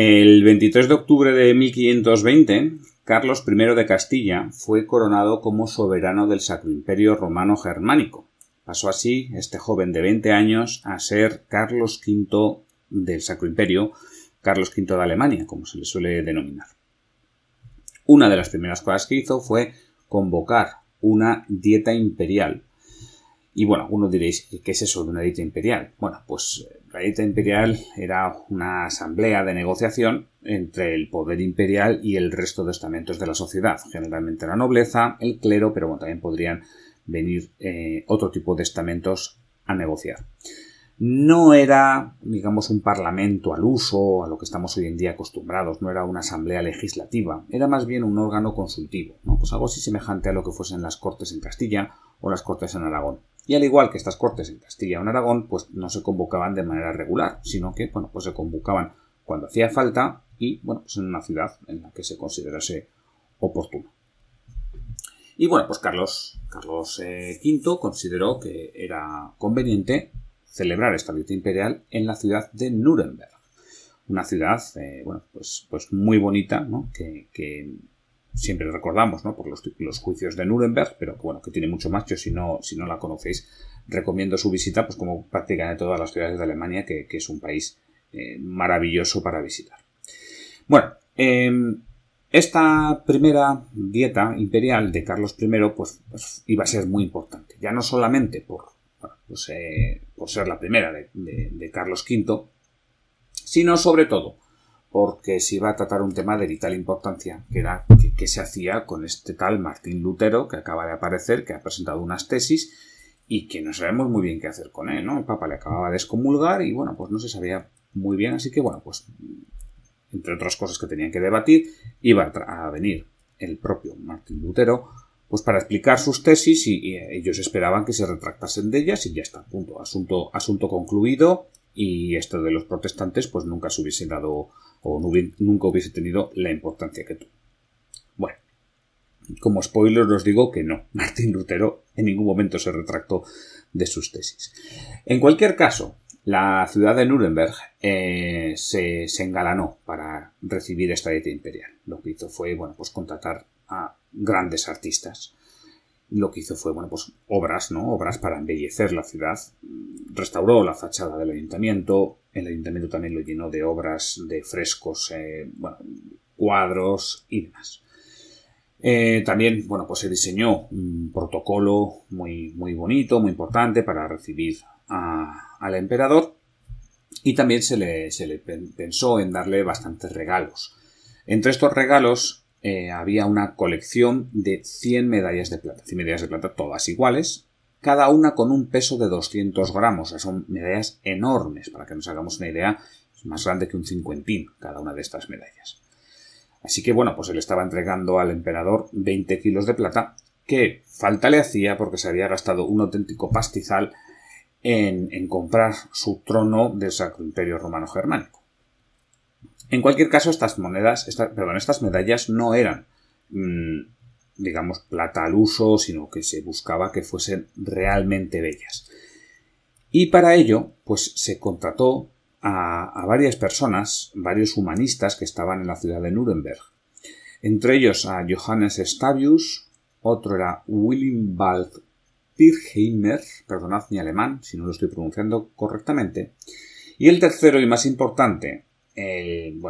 El 23 de octubre de 1520, Carlos I de Castilla fue coronado como soberano del Sacro Imperio Romano Germánico. Pasó así este joven de 20 años a ser Carlos V del Sacro Imperio, Carlos V de Alemania, como se le suele denominar. Una de las primeras cosas que hizo fue convocar una dieta imperial. Y bueno, algunos diréis, ¿qué es eso de una dieta imperial? Bueno, pues la dieta imperial era una asamblea de negociación entre el poder imperial y el resto de estamentos de la sociedad. Generalmente la nobleza, el clero, pero bueno, también podrían venir otro tipo de estamentos a negociar. No era, digamos, un parlamento al uso, a lo que estamos hoy en día acostumbrados, no era una asamblea legislativa, era más bien un órgano consultivo, ¿no? Pues algo así semejante a lo que fuesen las Cortes en Castilla o las Cortes en Aragón. Y al igual que estas Cortes en Castilla o en Aragón, pues no se convocaban de manera regular, sino que, bueno, pues se convocaban cuando hacía falta y, bueno, pues en una ciudad en la que se considerase oportuno. Y bueno, pues Carlos V consideró que era conveniente celebrar esta dieta imperial en la ciudad de Nuremberg. Una ciudad, bueno, pues muy bonita, ¿no? Que siempre recordamos, ¿no? Por los juicios de Nuremberg, pero bueno, que tiene mucho más. Yo si no la conocéis, recomiendo su visita, pues como prácticamente todas las ciudades de Alemania, que es un país maravilloso para visitar. Bueno, esta primera dieta imperial de Carlos I pues iba a ser muy importante, ya no solamente por ser la primera de Carlos V, sino sobre todo porque se iba a tratar un tema de vital importancia, que era qué se hacía con este tal Martín Lutero, que acaba de aparecer, que ha presentado unas tesis y que no sabemos muy bien qué hacer con él, ¿no? El Papa le acababa de excomulgar y, bueno, pues no se sabía muy bien, así que, bueno, pues entre otras cosas que tenían que debatir, iba a venir el propio Martín Lutero pues para explicar sus tesis y ellos esperaban que se retractasen de ellas y ya está, punto, asunto concluido, y esto de los protestantes pues nunca se hubiese dado o nunca hubiese tenido la importancia que tuvo. Bueno, como spoiler os digo que no, Martín Lutero en ningún momento se retractó de sus tesis. En cualquier caso, la ciudad de Nuremberg se engalanó para recibir esta dieta imperial. Lo que hizo fue, bueno, pues contratar a grandes artistas. Lo que hizo fue, bueno, pues obras, ¿no? Obras para embellecer la ciudad. Restauró la fachada del ayuntamiento. El ayuntamiento también lo llenó de obras, de frescos, bueno, cuadros y demás. También, bueno, pues se diseñó un protocolo muy bonito, muy importante para recibir al emperador, y también se le pensó en darle bastantes regalos. Entre estos regalos había una colección de 100 medallas de plata, 100 medallas de plata todas iguales, cada una con un peso de 200 gramos, o sea, son medallas enormes, para que nos hagamos una idea, es más grande que un cincuentín cada una de estas medallas. Así que, bueno, pues él estaba entregando al emperador 20 kilos de plata, que falta le hacía porque se había gastado un auténtico pastizal en comprar su trono del Sacro Imperio Romano Germánico. En cualquier caso, estas medallas no eran, digamos, plata al uso, sino que se buscaba que fuesen realmente bellas. Y para ello, pues se contrató a varias personas, varios humanistas que estaban en la ciudad de Nuremberg. Entre ellos a Johannes Stabius, otro era Willibald Pirkheimer, perdonad mi alemán si no lo estoy pronunciando correctamente, y el tercero y más importante, el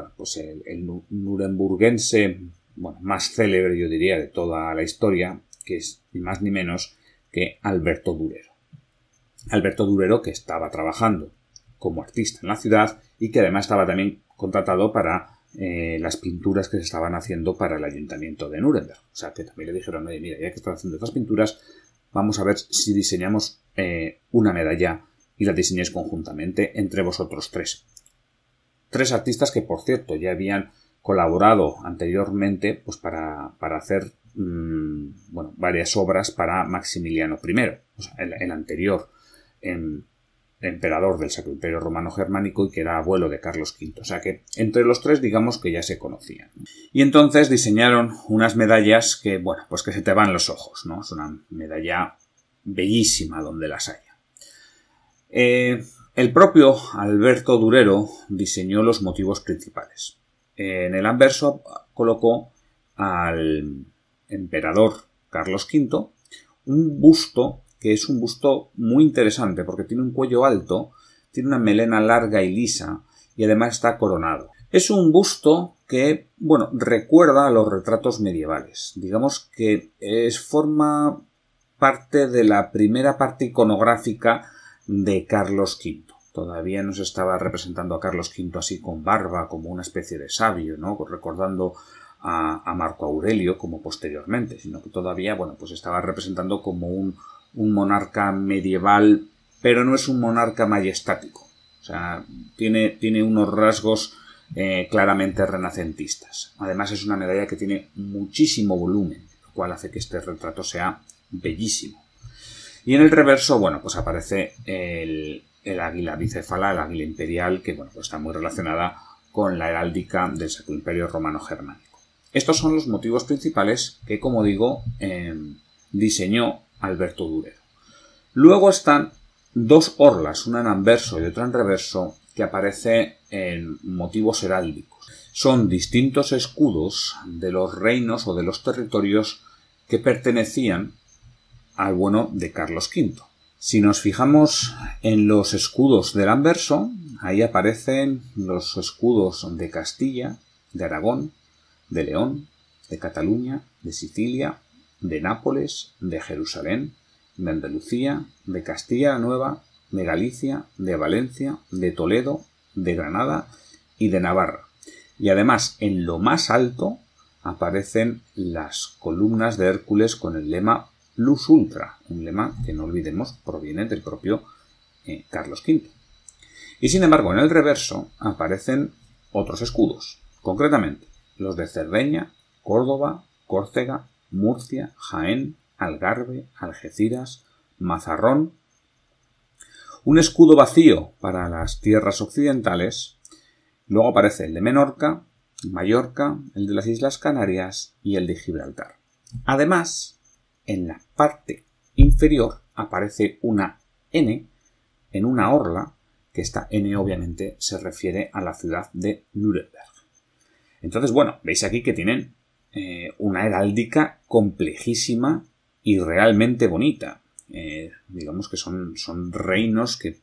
nuremburguense, bueno, más célebre, yo diría, de toda la historia, que es ni más ni menos que Alberto Durero. Alberto Durero, que estaba trabajando como artista en la ciudad y que además estaba también contratado para las pinturas que se estaban haciendo para el ayuntamiento de Nuremberg. O sea, que también le dijeron, oye, mira, ya que están haciendo estas pinturas, vamos a ver si diseñamos una medalla y la diseñáis conjuntamente entre vosotros tres. Tres artistas que, por cierto, ya habían colaborado anteriormente pues para hacer varias obras para Maximiliano I, o sea, el anterior emperador del Sacro Imperio Romano Germánico y que era abuelo de Carlos V. O sea que entre los tres digamos que ya se conocían. Y entonces diseñaron unas medallas que, bueno, pues que se te van los ojos, ¿no? Es una medalla bellísima donde las haya. El propio Alberto Durero diseñó los motivos principales. En el anverso colocó al emperador Carlos V un busto que es un busto muy interesante porque tiene un cuello alto, tiene una melena larga y lisa y además está coronado. Es un busto que, bueno, recuerda a los retratos medievales. Digamos que forma parte de la primera parte iconográfica de Carlos V. Todavía no se estaba representando a Carlos V así con barba, como una especie de sabio, ¿no? Recordando a Marco Aurelio como posteriormente, sino que todavía, bueno, pues estaba representando como un monarca medieval, pero no es un monarca majestático. O sea, tiene unos rasgos claramente renacentistas. Además es una medalla que tiene muchísimo volumen, lo cual hace que este retrato sea bellísimo. Y en el reverso, bueno, pues aparece el águila bicéfala, el águila imperial, que bueno, pues está muy relacionada con la heráldica del Sacro Imperio Romano Germánico. Estos son los motivos principales que, como digo, diseñó Alberto Durero. Luego están dos orlas, una en anverso y otra en reverso, que aparece en motivos heráldicos. Son distintos escudos de los reinos o de los territorios que pertenecían al bueno de Carlos V. Si nos fijamos en los escudos del anverso, ahí aparecen los escudos de Castilla, de Aragón, de León, de Cataluña, de Sicilia, de Nápoles, de Jerusalén, de Andalucía, de Castilla la Nueva, de Galicia, de Valencia, de Toledo, de Granada y de Navarra. Y además, en lo más alto aparecen las columnas de Hércules con el lema Plus Ultra, un lema que no olvidemos proviene del propio Carlos V. Y sin embargo, en el reverso aparecen otros escudos, concretamente los de Cerdeña, Córdoba, Córcega, Murcia, Jaén, Algarve, Algeciras, Mazarrón, un escudo vacío para las tierras occidentales, luego aparece el de Menorca, Mallorca, el de las Islas Canarias y el de Gibraltar. Además, en la parte inferior aparece una N en una orla, que esta N obviamente se refiere a la ciudad de Nuremberg. Entonces, bueno, veis aquí que tienen una heráldica complejísima y realmente bonita. Digamos que son reinos que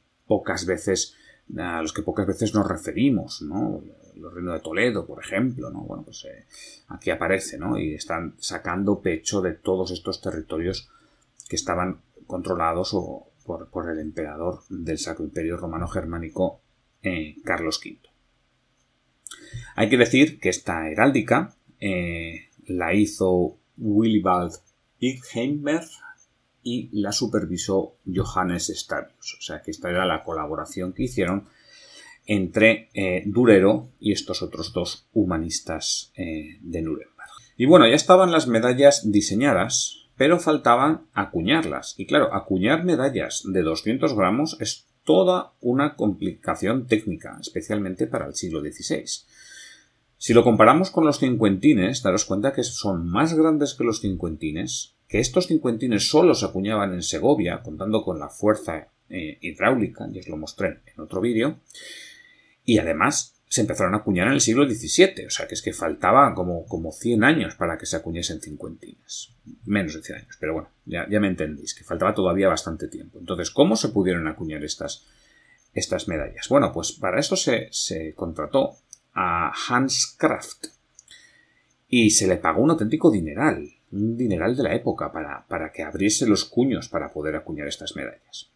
a los que pocas veces nos referimos, ¿no? Los reinos de Toledo, por ejemplo, ¿no? Bueno, pues aquí aparece, ¿no? Y están sacando pecho de todos estos territorios que estaban controlados por el emperador del Sacro Imperio Romano Germánico, Carlos V. Hay que decir que esta heráldica la hizo Willibald Ickheimer y la supervisó Johannes Stabius. O sea que esta era la colaboración que hicieron entre Durero y estos otros dos humanistas de Nuremberg. Y bueno, ya estaban las medallas diseñadas, pero faltaban acuñarlas. Y claro, acuñar medallas de 200 gramos es toda una complicación técnica, especialmente para el siglo XVI. Si lo comparamos con los cincuentines, daros cuenta que son más grandes que los cincuentines, que estos cincuentines solo se acuñaban en Segovia, contando con la fuerza hidráulica, ya os lo mostré en otro vídeo, y además se empezaron a acuñar en el siglo XVII, o sea que es que faltaba como 100 años para que se acuñesen cincuentines. Menos de 100 años, pero bueno, ya me entendéis, que faltaba todavía bastante tiempo. Entonces, ¿cómo se pudieron acuñar estas medallas? Bueno, pues para eso se contrató a Hans Kraft y se le pagó un auténtico dineral, un dineral de la época para que abriese los cuños para poder acuñar estas medallas.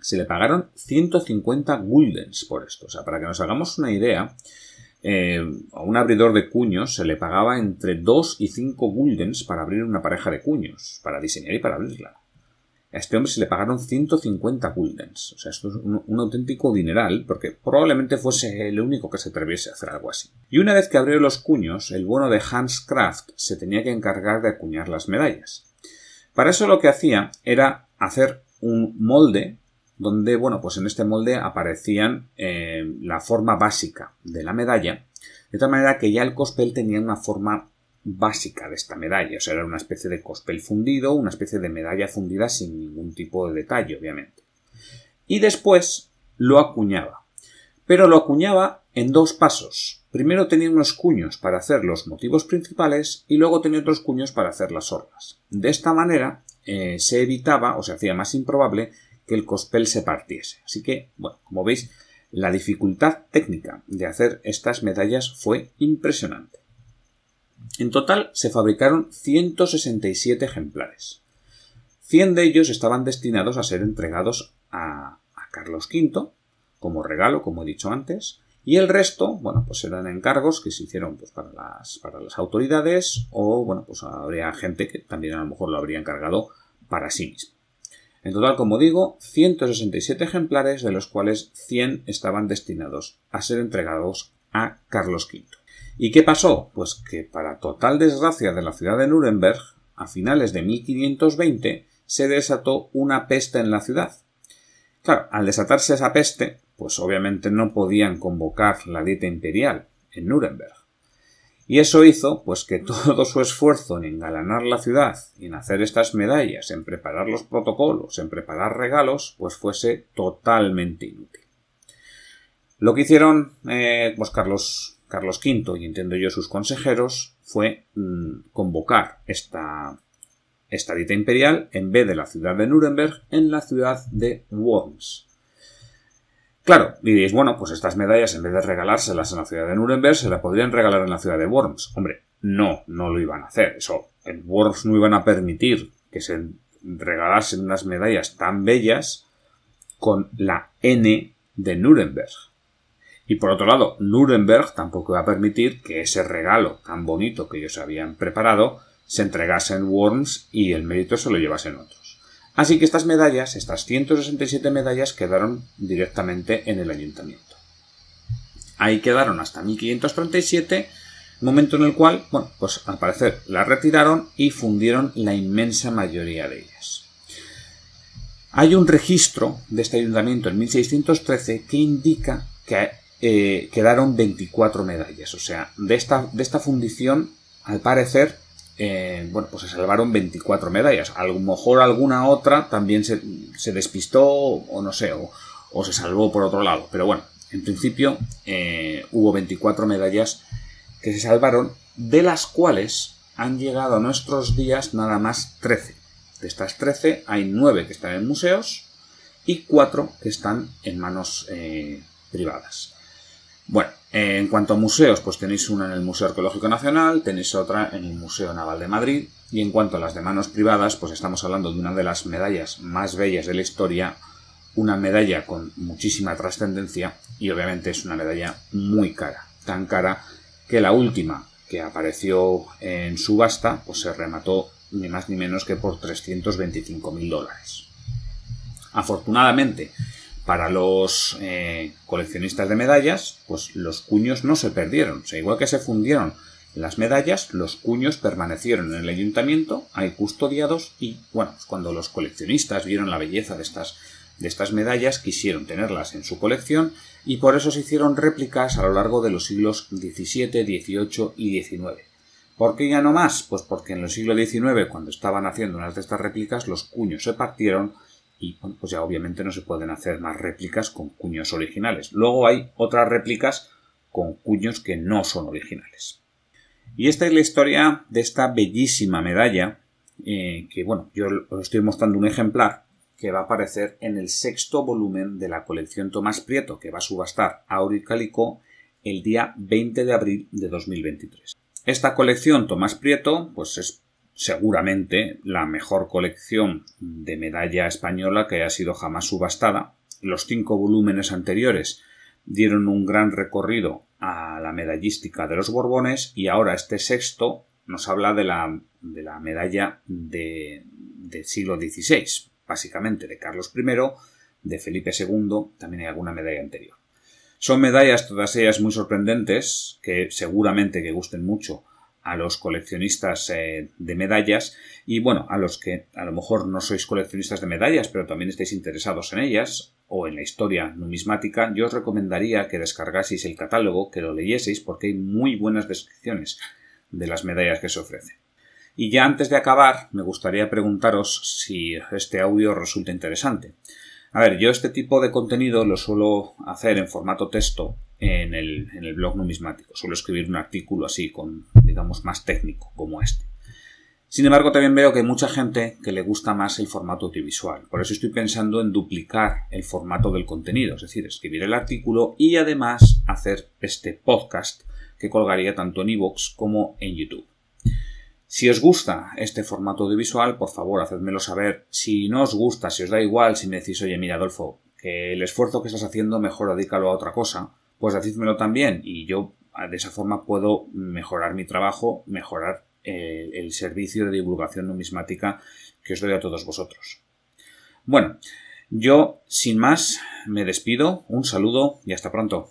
Se le pagaron 150 guldens por esto. O sea, para que nos hagamos una idea, a un abridor de cuños se le pagaba entre 2 y 5 guldens para abrir una pareja de cuños, para diseñar y para abrirla. A este hombre se le pagaron 150 guldens. O sea, esto es un auténtico dineral, porque probablemente fuese el único que se atreviese a hacer algo así. Y una vez que abrió los cuños, el bueno de Hans Kraft se tenía que encargar de acuñar las medallas. Para eso lo que hacía era hacer un molde donde, bueno, pues en este molde aparecían la forma básica de la medalla, de tal manera que ya el cospel tenía una forma básica de esta medalla, o sea, era una especie de cospel fundido, una especie de medalla fundida sin ningún tipo de detalle, obviamente. Y después lo acuñaba. Pero lo acuñaba en dos pasos. Primero tenía unos cuños para hacer los motivos principales y luego tenía otros cuños para hacer las orlas. De esta manera se evitaba o se hacía más improbable que el cospel se partiese. Así que, bueno, como veis, la dificultad técnica de hacer estas medallas fue impresionante. En total se fabricaron 167 ejemplares. 100 de ellos estaban destinados a ser entregados a Carlos V como regalo, como he dicho antes, y el resto, bueno, pues eran encargos que se hicieron pues, para las autoridades o, bueno, pues habría gente que también a lo mejor lo habría encargado para sí mismo. En total, como digo, 167 ejemplares, de los cuales 100 estaban destinados a ser entregados a Carlos V. ¿Y qué pasó? Pues que para total desgracia de la ciudad de Nuremberg, a finales de 1520 se desató una peste en la ciudad. Claro, al desatarse esa peste, pues obviamente no podían convocar la dieta imperial en Nuremberg. Y eso hizo pues que todo su esfuerzo en engalanar la ciudad, en hacer estas medallas, en preparar los protocolos, en preparar regalos, pues fuese totalmente inútil. Lo que hicieron pues Carlos V y entiendo yo sus consejeros fue convocar esta dieta imperial en vez de la ciudad de Nuremberg en la ciudad de Worms. Claro, diréis, bueno, pues estas medallas en vez de regalárselas en la ciudad de Nuremberg se las podrían regalar en la ciudad de Worms. Hombre, no lo iban a hacer. Eso, en Worms no iban a permitir que se regalasen unas medallas tan bellas con la N de Nuremberg. Y por otro lado, Nuremberg tampoco iba a permitir que ese regalo tan bonito que ellos habían preparado se entregase en Worms y el mérito se lo llevasen otros. Así que estas medallas, estas 167 medallas, quedaron directamente en el ayuntamiento. Ahí quedaron hasta 1537, momento en el cual, bueno, pues al parecer las retiraron y fundieron la inmensa mayoría de ellas. Hay un registro de este ayuntamiento en 1613 que indica que quedaron 24 medallas. O sea, de esta fundición, al parecer, bueno, pues se salvaron 24 medallas. A lo mejor alguna otra también se despistó o no sé, o se salvó por otro lado. Pero bueno, en principio hubo 24 medallas que se salvaron, de las cuales han llegado a nuestros días nada más 13. De estas 13 hay 9 que están en museos y 4 que están en manos privadas. Bueno, en cuanto a museos, pues tenéis una en el Museo Arqueológico Nacional, tenéis otra en el Museo Naval de Madrid, y en cuanto a las de manos privadas, pues estamos hablando de una de las medallas más bellas de la historia, una medalla con muchísima trascendencia, y obviamente es una medalla muy cara, tan cara que la última que apareció en subasta, pues se remató ni más ni menos que por $325.000. Afortunadamente, para los coleccionistas de medallas, pues los cuños no se perdieron. O sea, igual que se fundieron las medallas, los cuños permanecieron en el ayuntamiento, ahí custodiados, y bueno, pues cuando los coleccionistas vieron la belleza de estas medallas, quisieron tenerlas en su colección, y por eso se hicieron réplicas a lo largo de los siglos XVII, XVIII y XIX. ¿Por qué ya no más? Pues porque en el siglo XIX, cuando estaban haciendo unas de estas réplicas, los cuños se partieron, y bueno, pues ya obviamente no se pueden hacer más réplicas con cuños originales. Luego hay otras réplicas con cuños que no son originales. Y esta es la historia de esta bellísima medalla, que bueno, yo os estoy mostrando un ejemplar que va a aparecer en el 6º volumen de la colección Tomás Prieto, que va a subastar Auro y Calicó el día 20 de abril de 2023. Esta colección Tomás Prieto, pues es seguramente la mejor colección de medalla española que haya sido jamás subastada. Los 5 volúmenes anteriores dieron un gran recorrido a la medallística de los Borbones, y ahora este 6º nos habla de la medalla del siglo XVI, básicamente de Carlos I, de Felipe II, también hay alguna medalla anterior. Son medallas todas ellas muy sorprendentes, que seguramente que gusten mucho a los coleccionistas de medallas, y bueno, a los que a lo mejor no sois coleccionistas de medallas, pero también estáis interesados en ellas o en la historia numismática, yo os recomendaría que descargaseis el catálogo, que lo leyeseis, porque hay muy buenas descripciones de las medallas que se ofrecen. Y ya antes de acabar, me gustaría preguntaros si este audio resulta interesante. A ver, yo este tipo de contenido lo suelo hacer en formato texto en el blog numismático. Suelo escribir un artículo así, digamos, más técnico, como este. Sin embargo, también veo que hay mucha gente que le gusta más el formato audiovisual. Por eso estoy pensando en duplicar el formato del contenido, es decir, escribir el artículo y además hacer este podcast que colgaría tanto en iVoox como en YouTube. Si os gusta este formato audiovisual, por favor, hacedmelo saber. Si no os gusta, si os da igual, si me decís, oye, mira, Adolfo, que el esfuerzo que estás haciendo mejor dedícalo a otra cosa, pues decídmelo también y yo de esa forma puedo mejorar mi trabajo, mejorar el servicio de divulgación numismática que os doy a todos vosotros. Bueno, yo sin más me despido, un saludo y hasta pronto.